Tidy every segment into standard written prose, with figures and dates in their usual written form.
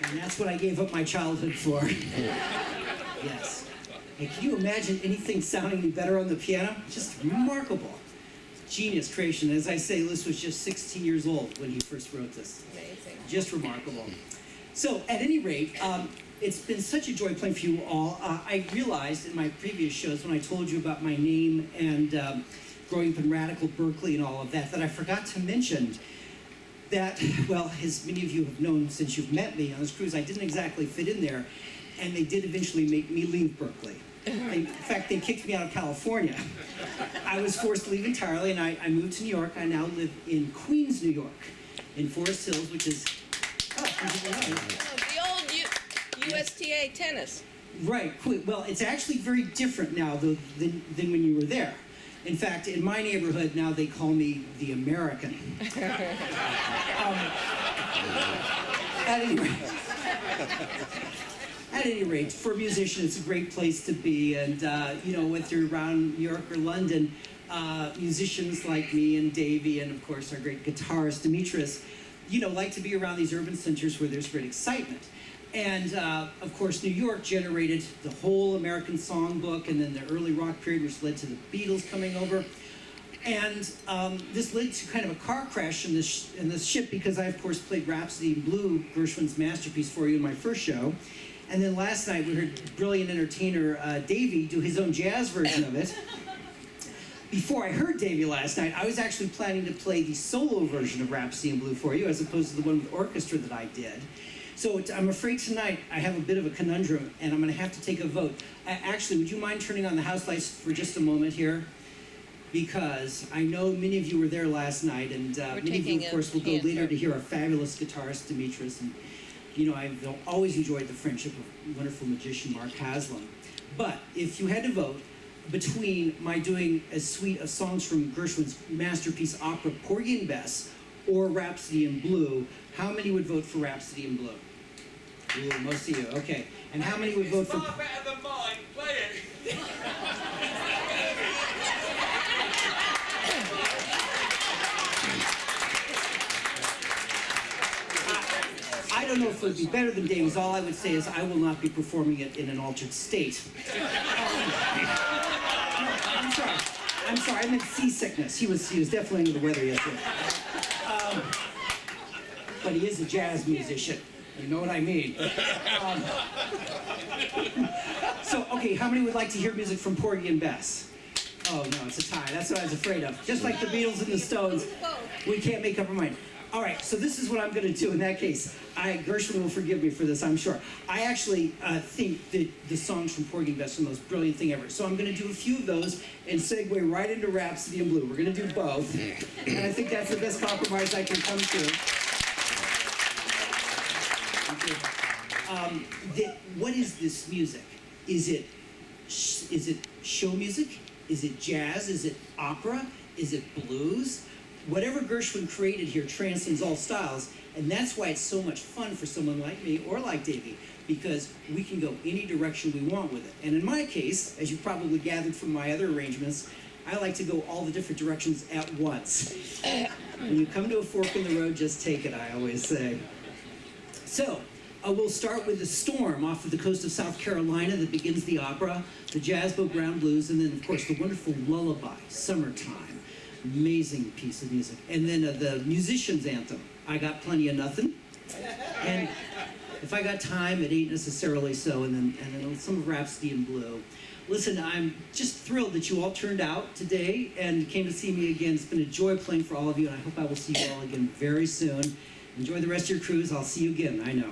And that's what I gave up my childhood for. Yes. And can you imagine anything sounding any better on the piano? Just remarkable. Genius creation. As I say, Lis was just 16 years old when he first wrote this. Amazing. Just remarkable. So, at any rate, it's been such a joy playing for you all. I realized in my previous shows when I told you about my name and growing up in radical Berkeley and all of that, that I forgot to mention that, well, as many of you have known since you've met me on this cruise, I didn't exactly fit in there, and they did eventually make me leave Berkeley. In fact, they kicked me out of California. I was forced to leave entirely, and I moved to New York. I now live in Queens, New York, in Forest Hills, which is... Oh, the old USTA tennis. Right. Well, it's actually very different now than when you were there. In fact, in my neighborhood now they call me the American. At any rate, for a musician, it's a great place to be. And you know, whether you're around New York or London, musicians like me and Davey, and of course our great guitarist Demetris, you know, like to be around these urban centers where there's great excitement. And, of course, New York generated the whole American songbook and then the early rock period, which led to the Beatles coming over. And this led to kind of a car crash in this ship because I, of course, played Rhapsody in Blue, Gershwin's masterpiece, for you in my first show. And then last night we heard brilliant entertainer Davey do his own jazz version of it. Before I heard Davey last night, I was actually planning to play the solo version of Rhapsody in Blue for you as opposed to the one with orchestra that I did. So I'm afraid tonight I have a bit of a conundrum, and I'm going to have to take a vote. Actually, would you mind turning on the house lights for just a moment here? Because I know many of you were there last night, and many of you, of course, will go later to hear our fabulous guitarist, Demetris. And, you know, I've always enjoyed the friendship of wonderful magician Mark Haslam. But if you had to vote between my doing a suite of songs from Gershwin's masterpiece opera, Porgy and Bess, or Rhapsody in Blue, how many would vote for Rhapsody in Blue? Ooh, most of you, okay. And how many would vote for... It's far better than mine, play it! I don't know if it would be better than Dave's. All I would say is I will not be performing it in an altered state. I'm sorry, I meant seasickness. He was definitely under the weather yesterday. But he is a jazz musician. You know what I mean. So, okay, how many would like to hear music from Porgy and Bess? Oh, no, it's a tie. That's what I was afraid of. Just like the Beatles and the Stones, we can't make up our mind. All right, so this is what I'm going to do in that case. Gershwin will forgive me for this, I'm sure. I actually think that the songs from Porgy and Bess are the most brilliant thing ever. So I'm going to do a few of those and segue right into Rhapsody in Blue. We're going to do both. And I think that's the best compromise I can come to. What is this music? Is it show music? Is it jazz? Is it opera? Is it blues? Whatever Gershwin created here transcends all styles, and that's why it's so much fun for someone like me or like Davey, because we can go any direction we want with it. And in my case, as you probably gathered from my other arrangements, I like to go all the different directions at once. When you come to a fork in the road, just take it, I always say. So, we'll start with The Storm off of the coast of South Carolina that begins the opera, the Jazz Boat Brown Blues, and then, of course, the wonderful Lullaby, Summertime. Amazing piece of music. And then the Musician's Anthem, I Got Plenty of Nothing. And if I got time, it ain't necessarily so. And then some of Rhapsody in Blue. Listen, I'm just thrilled that you all turned out today and came to see me again. It's been a joy playing for all of you, and I hope I will see you all again very soon. Enjoy the rest of your cruise. I'll see you again, I know.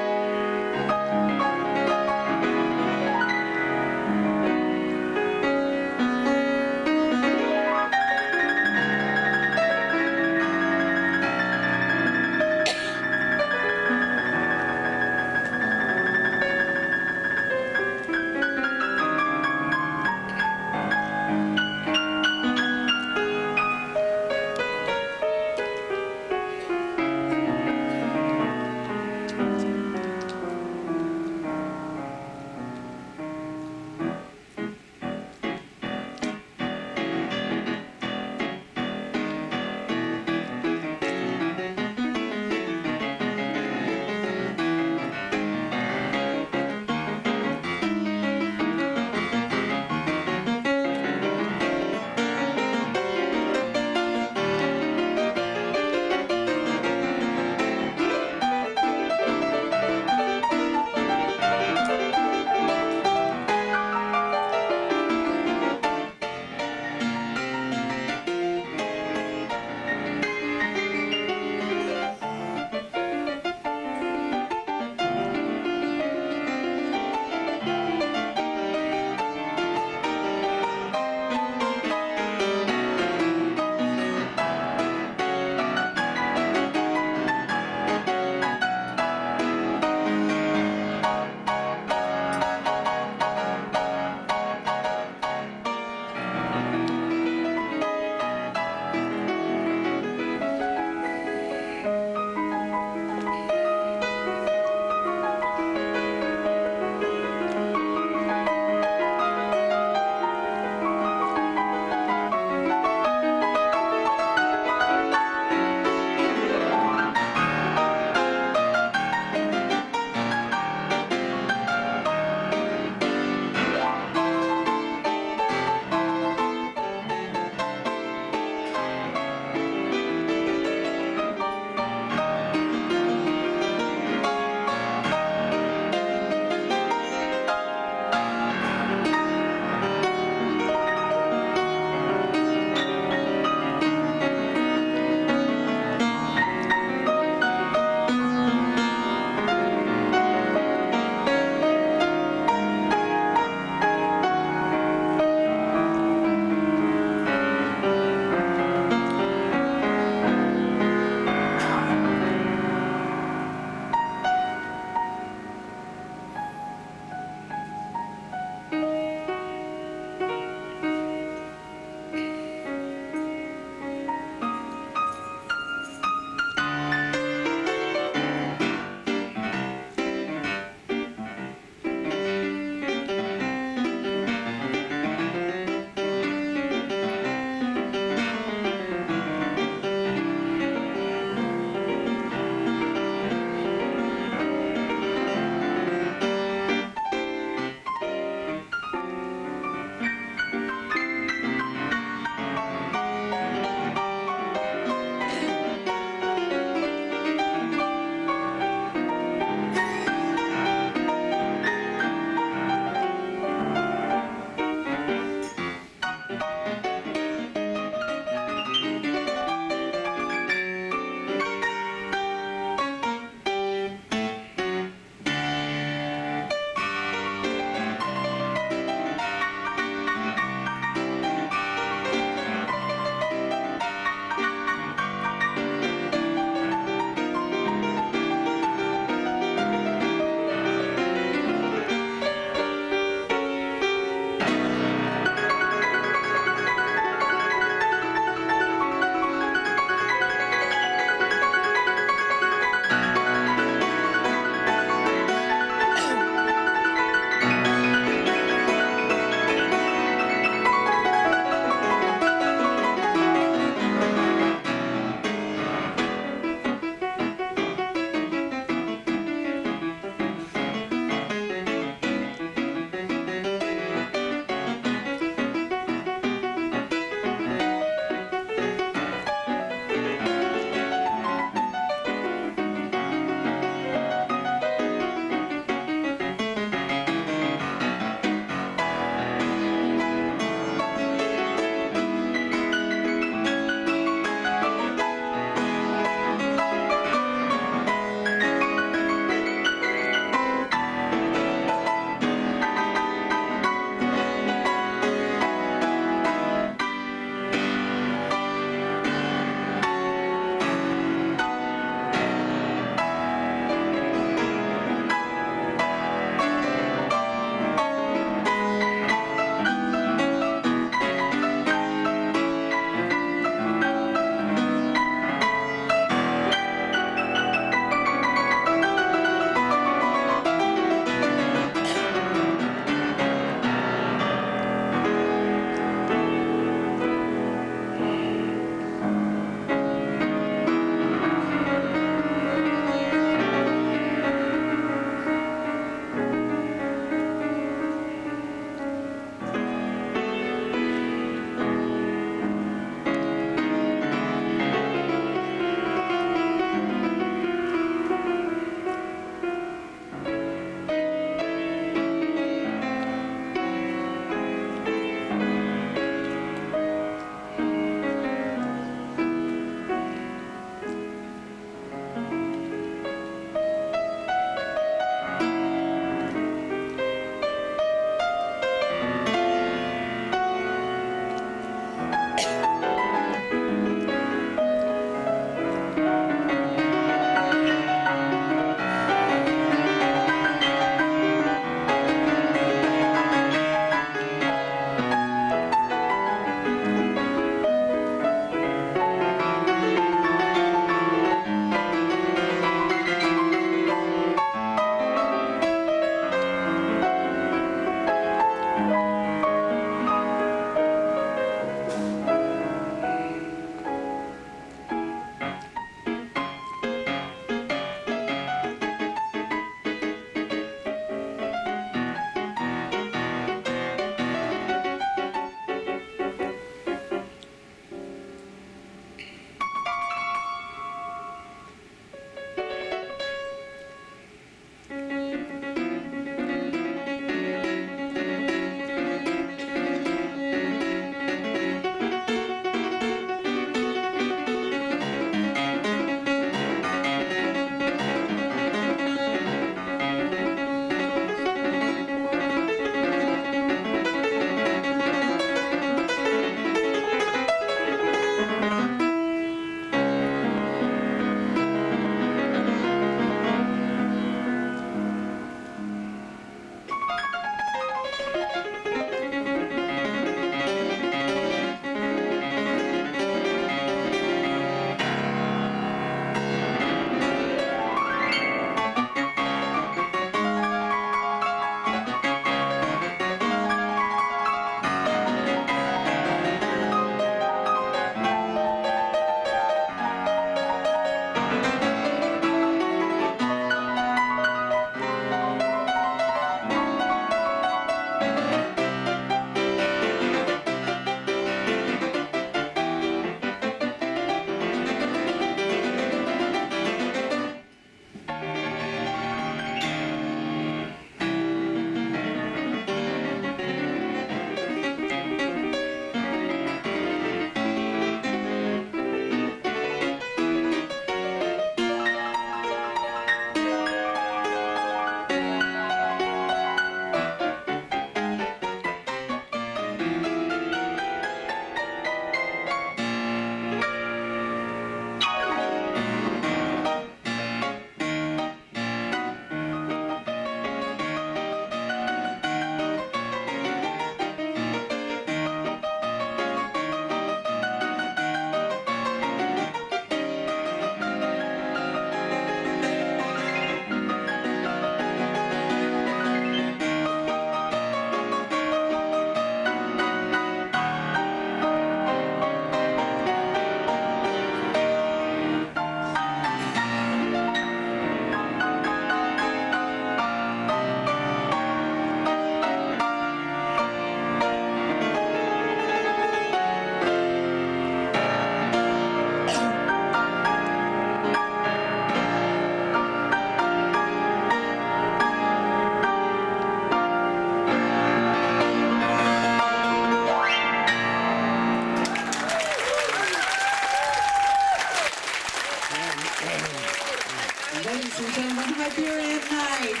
Ladies and gentlemen, Hyperion Night.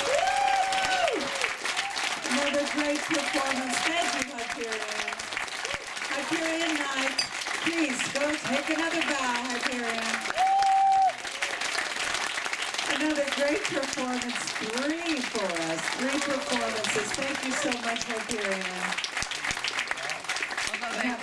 Woo! Another great performance. Thank you, Hyperion. Hyperion Night. Please go take another bow, Hyperion. Another great performance. 3 for us. 3 performances. Thank you so much, Hyperion.